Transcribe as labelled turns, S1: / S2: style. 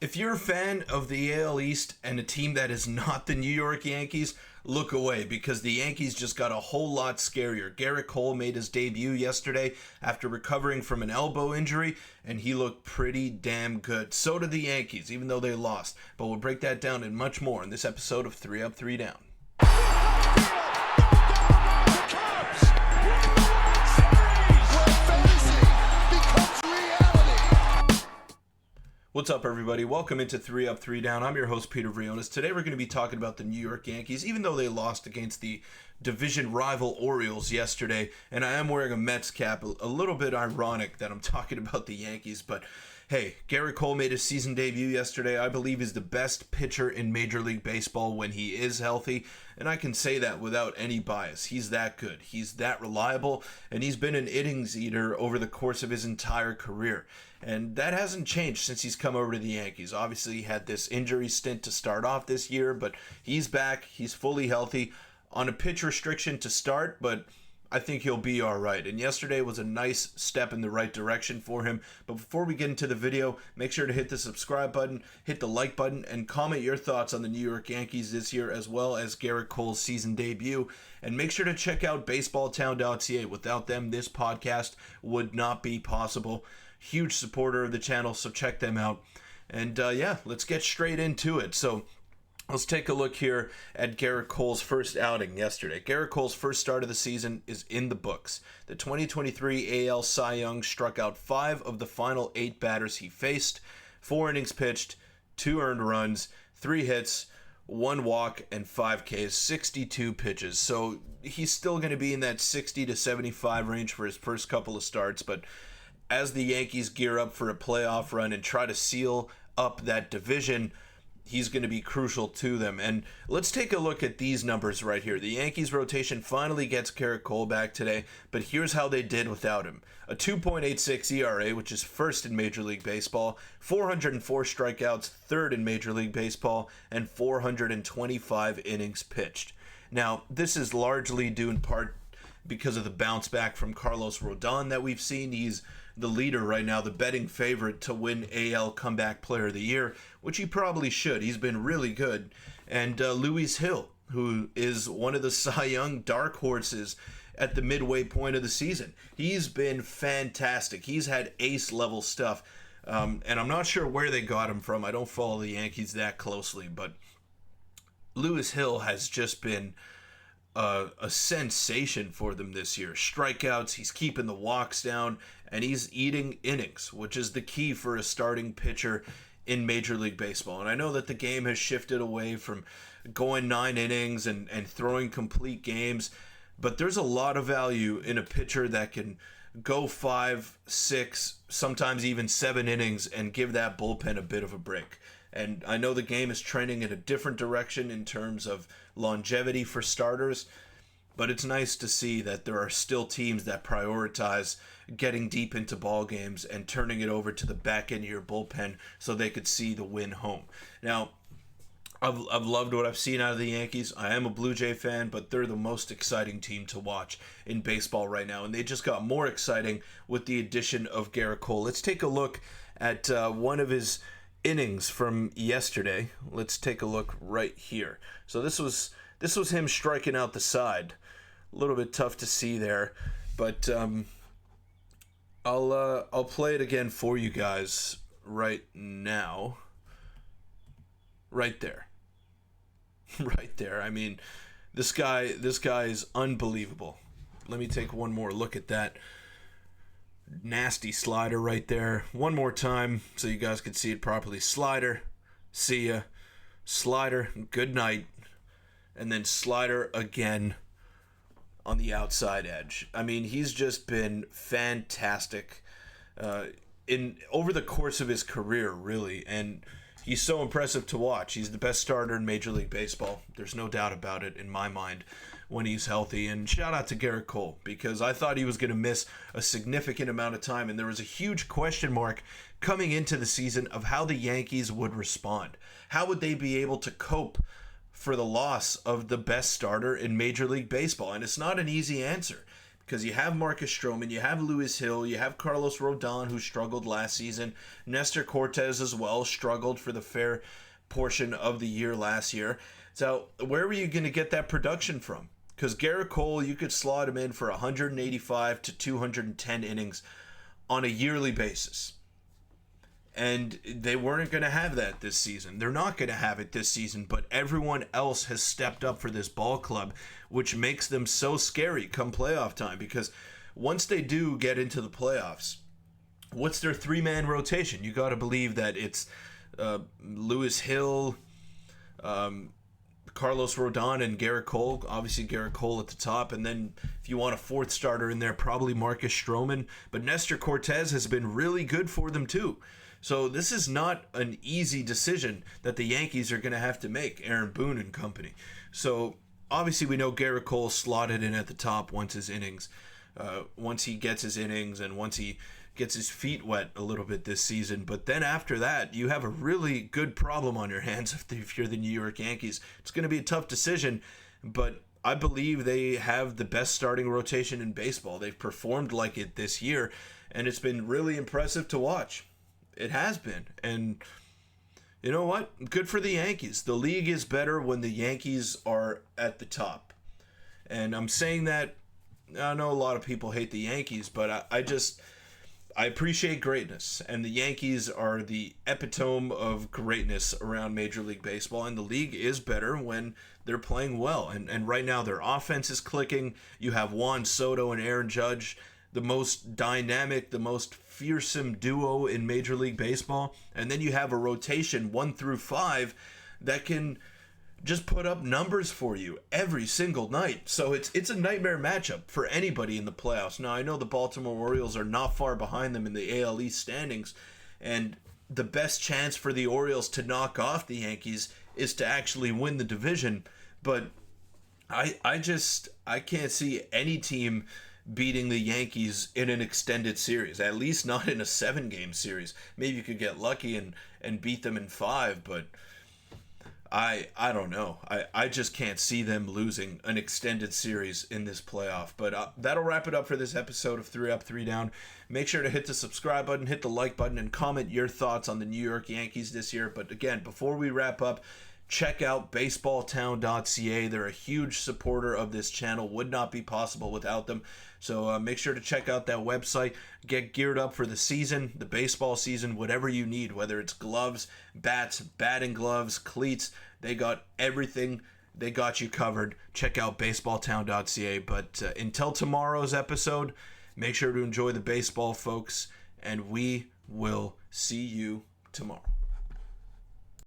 S1: If you're a fan of the AL East and a team that is not the New York Yankees, look away because the Yankees just got a whole lot scarier. Gerrit Cole made his debut yesterday after recovering from an elbow injury, and he looked pretty damn good. So did the Yankees, even though they lost. But we'll break that down and much more in this episode of 3 Up, 3 Down. What's up, everybody? Welcome into 3 Up, 3 Down. I'm your host, Peter Vryonis. Today we're going to be talking about the New York Yankees, even though they lost against the division rival Orioles yesterday. And I am wearing a Mets cap, a little bit ironic that I'm talking about the Yankees. But hey, Gerrit Cole made his season debut yesterday. I believe he's the best pitcher in Major League Baseball when he is healthy. And I can say that without any bias. He's that good. He's that reliable. And he's been an innings eater over the course of his entire career. And that hasn't changed since he's come over to the Yankees. Obviously, he had this injury stint to start off this year, but he's back. He's fully healthy on a pitch restriction to start, but I think he'll be all right. And yesterday was a nice step in the right direction for him. But before we get into the video, make sure to hit the subscribe button, hit the like button, and comment your thoughts on the New York Yankees this year, as well as Gerrit Cole's season debut. And make sure to check out baseballtown.ca. Without them, this podcast would not be possible. Huge supporter of the channel, so check them out. And yeah, let's get straight into it. So let's take a look here at Gerrit Cole's first outing yesterday. Gerrit Cole's first start of the season is in the books. The 2023 AL Cy Young struck out 5 of the final 8 batters he faced, 4 innings pitched, 2 earned runs, 3 hits, 1 walk, and 5 Ks, 62 pitches. So he's still going to be in that 60 to 75 range for his first couple of starts, but as the Yankees gear up for a playoff run and try to seal up that division, he's going to be crucial to them. And let's take a look at these numbers right here. The Yankees rotation finally gets Gerrit Cole back today, but here's how they did without him. A 2.86 ERA, which is first in Major League Baseball, 404 strikeouts, third in Major League Baseball, and 425 innings pitched. Now, this is largely due in part because of the bounce back from Carlos Rodon that we've seen. He's the leader right now, the betting favorite to win AL Comeback Player of the Year, which he probably should. He's been really good. And Luis Hill, who is one of the Cy Young dark horses at the midway point of the season. He's been fantastic. He's had ace-level stuff. And I'm not sure where they got him from. I don't follow the Yankees that closely, but Luis Hill has just been a sensation for them this year. Strikeouts, he's keeping the walks down, and he's eating innings, which is the key for a starting pitcher in Major League Baseball. And I know that the game has shifted away from going 9 innings and throwing complete games, but there's a lot of value in a pitcher that can go 5, 6, sometimes even 7 innings and give that bullpen a bit of a break. And I know the game is trending in a different direction in terms of longevity for starters, but it's nice to see that there are still teams that prioritize getting deep into ball games and turning it over to the back end of your bullpen so they could see the win home. Now, I've loved what I've seen out of the Yankees. I am a Blue Jay fan, but they're the most exciting team to watch in baseball right now, and they just got more exciting with the addition of Gerrit Cole. Let's take a look at one of his innings from yesterday. Let's take a look right here. So this was him striking out the side. A little bit tough to see there, but I'll play it again for you guys right now. Right there. Right there. I mean, this guy is unbelievable. Let me take one more look at that. Nasty slider right there. One more time so you guys can see it properly. Slider. See ya. Slider. Good night. And then slider again on the outside edge. I mean, he's just been fantastic over the course of his career, really. And he's so impressive to watch. He's the best starter in Major League Baseball. There's no doubt about it in my mind when he's healthy. And shout out to Gerrit Cole, because I thought he was going to miss a significant amount of time, and there was a huge question mark coming into the season of how the Yankees would respond. How would they be able to cope for the loss of the best starter in Major League Baseball? And it's not an easy answer, because you have Marcus Stroman, you have Lewis Hill, you have Carlos Rodon, who struggled last season. Nestor Cortez as well struggled for the fair portion of the year last year. So where were you going to get that production from? Because Gerrit Cole, you could slot him in for 185 to 210 innings on a yearly basis. And they weren't going to have that this season. They're not going to have it this season, but everyone else has stepped up for this ball club, which makes them so scary come playoff time. Because once they do get into the playoffs, what's their three-man rotation? You got to believe that it's Lewis Hill, Carlos Rodon, and Gerrit Cole. Obviously, Gerrit Cole at the top. And then if you want a fourth starter in there, probably Marcus Stroman. But Nestor Cortez has been really good for them, too. So this is not an easy decision that the Yankees are going to have to make, Aaron Boone and company. So obviously we know Gerrit Cole slotted in at the top once he gets his innings and once he gets his feet wet a little bit this season. But then after that, you have a really good problem on your hands if you're the New York Yankees. It's going to be a tough decision, but I believe they have the best starting rotation in baseball. They've performed like it this year, and it's been really impressive to watch. It has been. And you know what? Good for the Yankees. The league is better when the Yankees are at the top. And I'm saying that, I know a lot of people hate the Yankees, but I appreciate greatness. And the Yankees are the epitome of greatness around Major League Baseball. And the league is better when they're playing well. And right now their offense is clicking. You have Juan Soto and Aaron Judge, the most dynamic, the most fearsome duo in Major League Baseball. And then you have a rotation 1 through 5 that can just put up numbers for you every single night. So it's a nightmare matchup for anybody in the playoffs. Now, I know the Baltimore Orioles are not far behind them in the AL East standings, and the best chance for the Orioles to knock off the Yankees is to actually win the division. But I can't see any team beating the Yankees in an extended series, at least not in a 7-game series. Maybe you could get lucky and beat them in 5, but I don't know. I just can't see them losing an extended series in this playoff. But that'll wrap it up for this episode of 3 Up, 3 Down. Make sure to hit the subscribe button, hit the like button, and comment your thoughts on the New York Yankees this year. But again, before we wrap up, check out baseballtown.ca. They're a huge supporter of this channel. Would not be possible without them. So make sure to check out that website. Get geared up for the season, the baseball season, whatever you need, whether it's gloves, bats, batting gloves, cleats. They got everything. They got you covered. Check out baseballtown.ca. But until tomorrow's episode, make sure to enjoy the baseball, folks, and we will see you tomorrow.